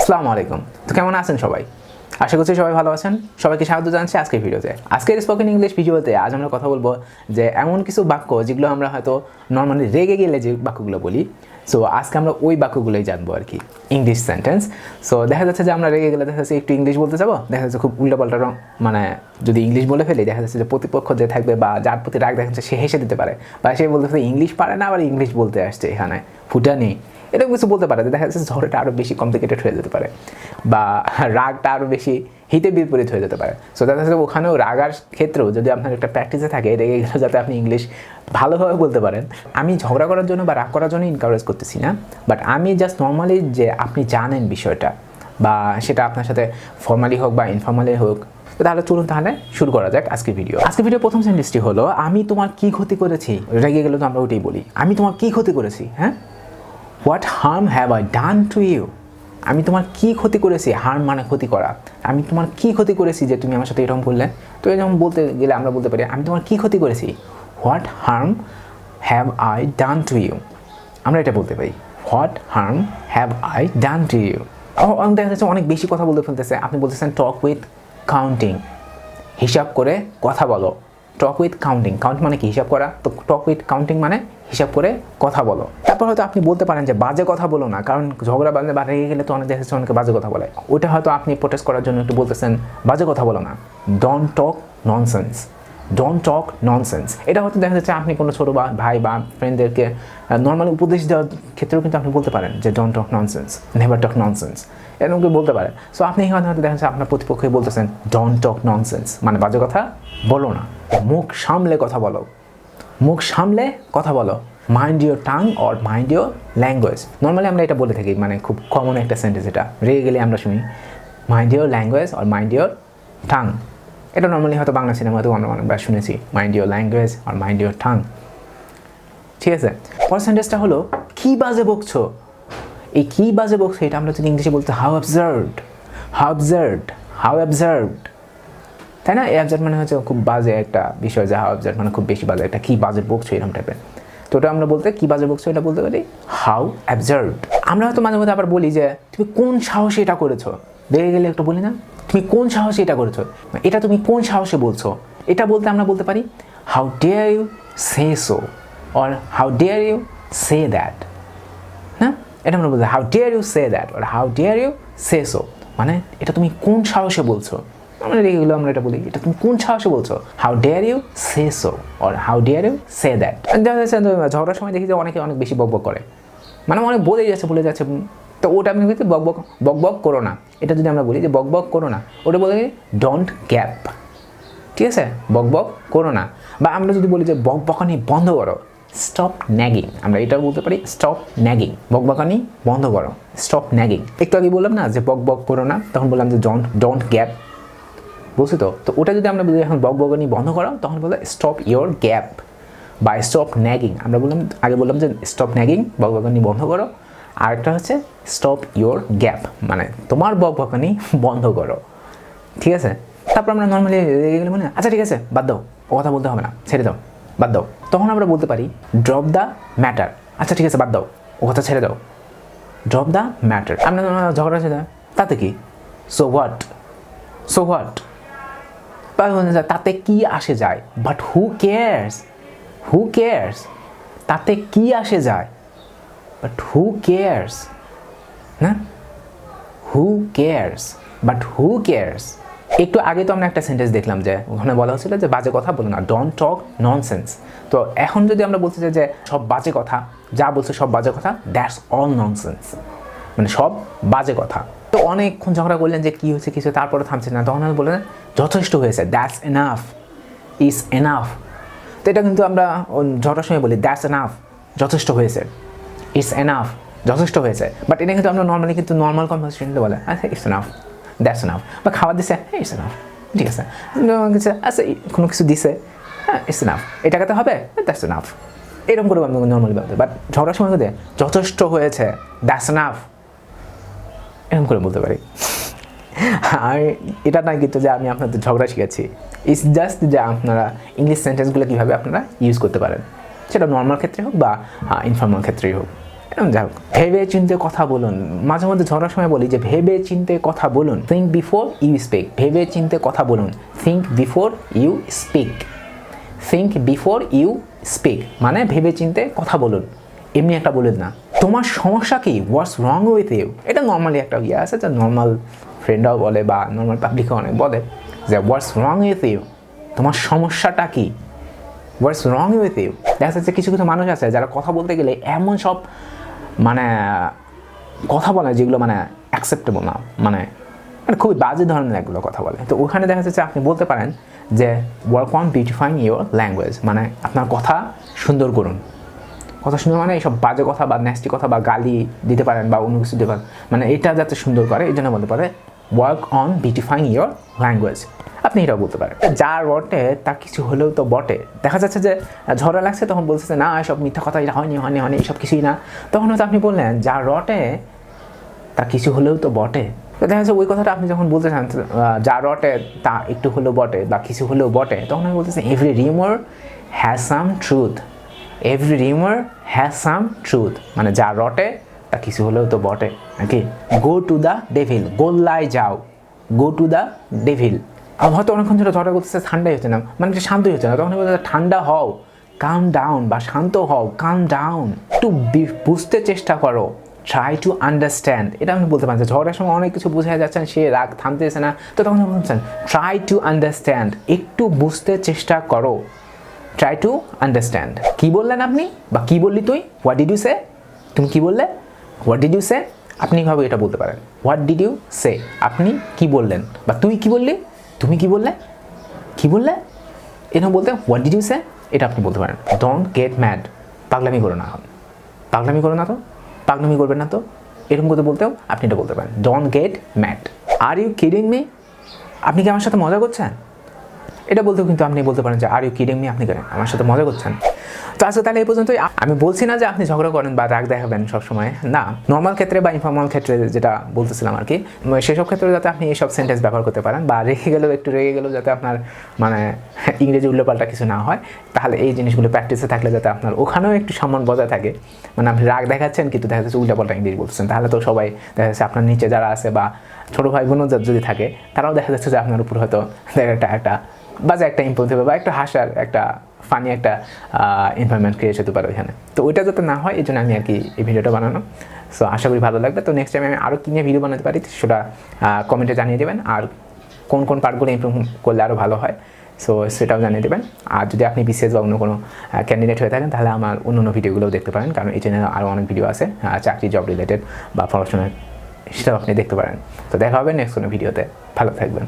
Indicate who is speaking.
Speaker 1: আসসালামু আলাইকুম। তো কেমন আছেন সবাই? আশা করছি সবাই ভালো আছেন। সবাইকে স্বাগত জানাচ্ছি আজকের ভিডিওতে। আজকের স্পোকেন ইংলিশ ভিডিওতে আজ আমরা কথা বলবো যে এমন কিছু বাক্য যেগুলো আমরা হয়তো নর্মালি রেগে গেলে যে বাক্যগুলো বলি। সো আজকে আমরা ওই বাক্যগুলোই জানবো আর কি, ইংলিশ সেন্টেন্স। সো দেখা যাচ্ছে যে আমরা রেগে গেলে দেখা যাচ্ছে একটু ইংলিশ বলতে যাবো, দেখা যাচ্ছে খুব উল্টাপাল্টা মানে যদি ইংলিশ বলে ফেলি দেখা যাচ্ছে যে প্রতিপক্ষ যে থাকবে বা যার প্রতি রাগ দেখা যাচ্ছে সে হেসে দিতে পারে, বা সে বলতে পারে ইংলিশ পারে না আবার ইংলিশ বলতে আসছে এখানে ফুটানি, এরকম কিছু বলতে পারে। দেখা যাচ্ছে ঝড়টা আরও বেশি কমপ্লিকেটেড হয়ে যেতে পারে বা রাগটা আরও বেশি হিতে বিপরীত হয়ে যেতে পারে। সো দেখা যাচ্ছে ওখানেও রাগার ক্ষেত্রেও যদি আপনার একটা প্র্যাকটিসে থাকে রেগে গেলে যাতে আপনি ইংলিশ ভালোভাবে বলতে পারেন। আমি ঝগড়া করার জন্য বা রাগ করার জন্য এনকারেজ করতেছি না, বাট আমি জাস্ট নর্মালি যে আপনি জানেন বিষয়টা, বা সেটা আপনার সাথে ফর্মালি হোক বা ইনফর্মালি হোক। তাহলে চলুন তাহলে শুরু করা যাক আজকের ভিডিও। আজকের ভিডিও প্রথম সেন্টেন্সটি হলো, আমি তোমার কি ক্ষতি করেছি। রেগে গেলে তো আমরা ওইটাই বলি, আমি তোমার কি ক্ষতি করেছি। হ্যাঁ, what harm have I done to you. আমি তোমার কি ক্ষতি করেছি, হার্ম মানে ক্ষতি করা। আমি তোমার কি ক্ষতি করেছি যে তুমি আমার সাথে এরকম করলে। তো এরকম বলতে গেলে আমরা বলতে পারি আমি তোমার কি ক্ষতি করেছি, what harm have I done to you. আমরা এটা বলতে পারি, what harm have I done to you. দেখা যাচ্ছে অনেক বেশি কথা বলতে ফেলতেছে, আপনি বলতেছেন টক উইথ কাউন্টিং, হিসাব করে কথা বলো। টক উইথ কাউন্টিং, কাউন্ট মানে কি হিসাব করা, তো টক উইথ কাউন্টিং মানে হিসাব করে কথা বলো। তারপর হয়তো আপনি বলতে পারেন যে বাজে কথা বলো না, কারণ ঝগড়া বাজে বা রেগে গেলে তো অনেক দেখা যাচ্ছে অনেকে বাজে কথা বলে। ওইটা হয়তো আপনি প্রোটেস্ট করার জন্য একটু বলতেছেন বাজে কথা বলো না, don't talk nonsense, don't talk nonsense. এটা হয়তো দেখা যাচ্ছে আপনি কোনো ছোটো ভাই বা ফ্রেন্ডদেরকে নর্মালি উপদেশ দেওয়ার ক্ষেত্রেও কিন্তু আপনি বলতে পারেন যে don't talk nonsense, never talk nonsense, এরকম কি বলতে পারেন। সো আপনি এখানে হয়তো দেখা যাচ্ছে আপনার প্রতিপক্ষে বলতেছেন ডোন্ট টক ননসেন্স, মানে বাজে কথা বলো না, মুখ সামলে কথা বলো, মুখ সামলে কথা বলো। Mind your tongue or mind your language. Normally আমরা এটা বলে থাকি, মানে খুব কমন একটা সেন্টেন্স এটা, রেগে গেলে আমরা শুনি mind your language or mind your tongue. এটা নর্মালি হয়তো বাংলা সিনেমাতেও আমরা শুনেছি, mind your language or mind your tongue. ঠিক আছে, পরের সেন্টেন্সটা হলো কি বাজে বকছো। এই কি বাজে বকছো এটা আমরা যদি ইংলিশে বলতে how absurd, how absurd, how absurd, তাই না? এই অ্যাবসার্ড মানে হচ্ছে খুব বাজে একটা বিষয়, যে হাউ অ্যাবসার্ড মানে খুব বেশি বাজে একটা, কি বাজে বকছো এরকম টাইপের। তো ওটা আমরা বলতে কি বাজে বকছো এটা বলতে পারি হাউ অ্যাবসার্ড। আমরা হয়তো মাঝে মধ্যে আবার বলি যে তুমি কোন সাহসে এটা করেছো। রেগে গেলে একটু বলি না, তুমি কোন সাহসে এটা করেছো, এটা তুমি কোন সাহসে বলছো। এটা বলতে আমরা বলতে পারি how dare you say so, or how dare you say that. হ্যাঁ, এটা আমরা বলতে how dare you say that or how dare you say so, মানে এটা তুমি কোন সাহসে বলছো। আমরা রেগে গেলেও আমরা এটা বলি, এটা তুমি কোন সাহসে বলছো, how dare you say so or how dare you say that. ঝগড়ার সময় দেখি যে অনেকে অনেক বেশি বকবক করে, মানে অনেক বলে যাচ্ছে। তো ওটা আমি বলছি বকবক করো না। এটা যদি আমরা বলি যে বকবক করো না, ওটা বলে ডোন্ট গ্যাপ। ঠিক আছে, বকবক করো না। বা আমরা যদি বলি যে বকবকানি বন্ধ করো, স্টপ ন্যাগিং, আমরা এটাও বলতে পারি স্টপ ন্যাগিং, বকবকানি বন্ধ করো, স্টপ ন্যাগিং। একটু আগে বললাম না যে বকবক করো না, তখন বললাম যে ডোন্ট গ্যাপ, বুঝছো তো? তো ওটা যদি আমরা বলি এখন বকবকানি বন্ধ করো, তখন বলতে স্টপ ইয়োর গ্যাপ বা স্টপ ন্যাগিং। আমরা আগে বললাম যে স্টপ ন্যাগিং, বকবকানি বন্ধ করো। আরেকটা হচ্ছে স্টপ ইয়োর গ্যাপ, মানে তোমার বকবকানি বন্ধ করো। ঠিক আছে, তারপর আমরা নর্মালি রেগে গেলে মানে আচ্ছা ঠিক আছে বাদ দাও, ও কথা বলতে হবে না, ছেড়ে দাও, বাদ দাও। তখন আমরা বলতে পারি ড্রপ দ্য ম্যাটার। আচ্ছা ঠিক আছে বাদ দাও, ও কথা ছেড়ে দাও, ড্রপ দ্য ম্যাটার। আমরা ঝগড়া ছেড়ে দাও, তাতে কি, সো হোয়াট, সো হোয়াট, তাতে কি আসে যায়, but who cares, who cares, তাতে কি আসে যায়, বাট হু কেয়ার্স, না who cares, but who cares. একটু আগে তো আমরা একটা সেন্টেন্স দেখলাম যে ওখানে বলা হচ্ছিল যে বাজে কথা বলো না, ডোন্ট টক ননসেন্স। তো এখন যদি আমরা বলতে চাই যে সব বাজে কথা, যা বলছে সব বাজে কথা, দ্যাটস অল ননসেন্স, মানে সব বাজে কথা। তো অনেকক্ষণ ঝগড়া করলেন যে কী হয়েছে কিছু, তারপরে থামছে না, তখন বললেন যথেষ্ট হয়েছে, দ্যাটস এনাফ, ইজ এনাফ। তো এটা কিন্তু আমরা ঝগড়ার সময় বলি দ্যাটস এনাফ, যথেষ্ট হয়েছে, ইটস এনাফ, যথেষ্ট হয়েছে। বাট এটা কিন্তু আমরা নর্মালি কিন্তু নর্মাল কনভারসেশনে বলে আচ্ছা ইটস এনাফ, দ্যাটস এনাফ। বা খাবার দিছে, হ্যাঁ ইটস এনাফ, ঠিক আছে। আচ্ছা কোনো কিছু দিছে, হ্যাঁ ইটস এনাফ, এটা টাকাতে হবে, দ্যাটস এনাফ, এরকম করে আমি নর্মালি বলতে। বাট ঝগড়ার সময় বলতে যথেষ্ট হয়েছে, দ্যাটস এনাফ, এরকম করে বলতে পারি। আর এটা না কিন্তু যে আমি আপনাদের ঝগড়া শিখেছি, ইটস জাস্ট যে আপনারা ইংলিশ সেন্টেন্সগুলো কীভাবে আপনারা ইউজ করতে পারেন, সেটা নর্মাল ক্ষেত্রে হোক বা ইনফর্মাল ক্ষেত্রেই হোক। এরকম যাই হোক, ভেবে চিন্তে কথা বলুন। মাঝে মধ্যে ঝড়ার সময় বলি যে ভেবে চিন্তে কথা বলুন, থিঙ্ক বিফোর ইউ স্পিক। ভেবে চিন্তে কথা বলুন, think before you speak. Think before you speak মানে ভেবে চিন্তে কথা বলুন, এমনি একটা বলুন না। তোমার সমস্যা কি, হোয়াটস রং উইথ ইউ। এটা নর্মালি একটা ইয়ে আছে, যে নর্মাল ফ্রেন্ডরাও বলে বা নর্মাল পাবলিকও অনেক বলে যে হোয়াটস রং উইথ ইউ, তোমার সমস্যাটা কি, হোয়াটস রং উইথ ইউ। দেখা যাচ্ছে কিছু কিছু মানুষ আছে যারা কথা বলতে গেলে এমন সব মানে কথা বলে যেগুলো মানে অ্যাকসেপ্টেবল না, মানে খুবই বাজে ধরনের এগুলো কথা বলে। তো ওখানে দেখা যাচ্ছে আপনি বলতে পারেন যে ওয়ার্ক অন বিউটিফাইং ইউর ল্যাঙ্গুয়েজ, মানে আপনার কথা সুন্দর করুন। কথা সুন্দর মানে এইসব বাজে কথা বা ন্যাস্টি কথা বা গালি দিতে পারেন বা অন্য কিছু দিতে পারেন, মানে এটা যাতে সুন্দর করে এই জন্য বলতে পারে ওয়ার্ক অন বিউটিফাইং ইউর ল্যাঙ্গুয়েজ। আপনি এটাও বলতে পারেন যা রটে তা কিছু হলেও তো বটে। দেখা যাচ্ছে যে ঝড়া লাগছে, তখন বলতেছে না এসব মিথ্যা কথা, এটা হয়নি হয়নি হয়নি এইসব কিছুই না। তখন হয়তো আপনি বললেন যা রটে তা কিছু হলেও তো বটে। তো দেখা যাচ্ছে ওই কথাটা আপনি যখন বলতে চান যা রটে তা একটু হলেও বটে বা কিছু হলেও বটে, তখন আমি বলতেছি every rumour has some truth. Every rumour has some truth মানে যা রটে তা কিছু হলেও তো বটে নাকি। গো টু দ্য ডেভিল, গোল্লায় যাও, গো টু দ্য ডেভিল। আর হয়তো অনেকক্ষণ ধরে ঝড়টা করতেছে, ঠান্ডাই হচ্ছে না, মানে শান্তই হচ্ছে না, তখন বলতে ঠান্ডা হও, কাম ডাউন, বা শান্ত হও, কাম ডাউন। একটু বুঝতে চেষ্টা করো, ট্রাই টু আন্ডারস্ট্যান্ড। এটা আপনি বলতে পারেন ঝড়ের সময় অনেক কিছু বোঝা যাচ্ছেন, সে রাগ থামতেছে না, তো তখন বলছেন ট্রাই টু আন্ডারস্ট্যান্ড, একটু বুঝতে চেষ্টা করো, ট্রাই টু আন্ডারস্ট্যান্ড। কী বললেন আপনি বা কী বললি তুই, হোয়াট ডিড ইউ সে, তুমি কী বললে, হোয়াট ডিড ইউ সে। আপনি কীভাবে এটা বলতে পারেন, হোয়াট ডিড ইউ সে, আপনি কী বললেন, বা তুই কী বললি, তুমি কী বললে, কী বললে, এরকম বলতে হোয়াট ডিড ইউ সে, এটা আপনি বলতে পারেন। ডোন্ট গেট ম্যাড, পাগলামি করো না, এখন পাগলামি করো না, তো পাগলামি করবেন না, তো এরকম করতে বলতেও আপনি এটা বলতে পারেন, don't get mad. Are you kidding me, আপনি কি আমার সাথে মজা করছেন, এটা বলতেও কিন্তু আপনি বলতে পারেন যে আর ইউ কিডিং মি, আপনি করেন আমার সাথে মজা করছেন। তো আজকে তাহলে এই পর্যন্তই। আমি বলছি না যে আপনি ঝগড়া করেন বা রাগ দেখাবেন সবসময়, না, নর্মাল ক্ষেত্রে বা ইনফর্মাল ক্ষেত্রে যেটা বলতেছিলাম আর কি, সেসব ক্ষেত্রে যাতে আপনি এইসব সেন্টেন্স ব্যবহার করতে পারেন, বা রেগে গেলেও একটু রেগে গেলেও যাতে আপনার মানে ইংরেজি উল্টোপাল্টা কিছু না হয়, তাহলে এই জিনিসগুলো প্র্যাকটিসে থাকলে যাতে আপনার ওখানেও একটু সম্মান বজায় থাকে। মানে আপনি রাগ দেখাচ্ছেন কিন্তু দেখা যাচ্ছে উল্টোপাল্টা ইংরেজি বলতেছেন, তাহলে তো সবাই দেখা যাচ্ছে আপনার নিচে যারা আছে বা ছোটো ভাই বোনও যদি থাকে, তারাও দেখা যাচ্ছে যে আপনার উপর হয়তো একটা বাজে একটা ইম্প্রুভ হবে বা একটু হাসার একটা ফানি একটা এনভায়রনমেন্ট ক্রিয়েট হতে পারে ওইখানে। তো ওইটা যাতে না হয় এই জন্য আমি আর কি এই ভিডিওটা বানানো। সো আশা করি ভালো লাগবে। তো নেক্সট টাইম আমি আরও কী নিয়ে ভিডিও বানাতে পারি সেটা কমেন্টে জানিয়ে দেবেন, আর কোন কোন পার্টগুলো ইমপ্রুভ করলে আরও ভালো হয় সো সেটাও জানিয়ে দেবেন। আর যদি আপনি বিশেষ বা অন্য কোনো ক্যান্ডিডেট হয়ে থাকেন তাহলে আমার অন্য ভিডিওগুলোও দেখতে পারেন, কারণ এই চ্যানেলে আরও অনেক ভিডিও আছে চাকরি জব রিলেটেড বা পড়াশোনার, সেটাও আপনি দেখতে পারেন। তো দেখা হবে নেক্সট কোনো ভিডিওতে, ভালো থাকবেন।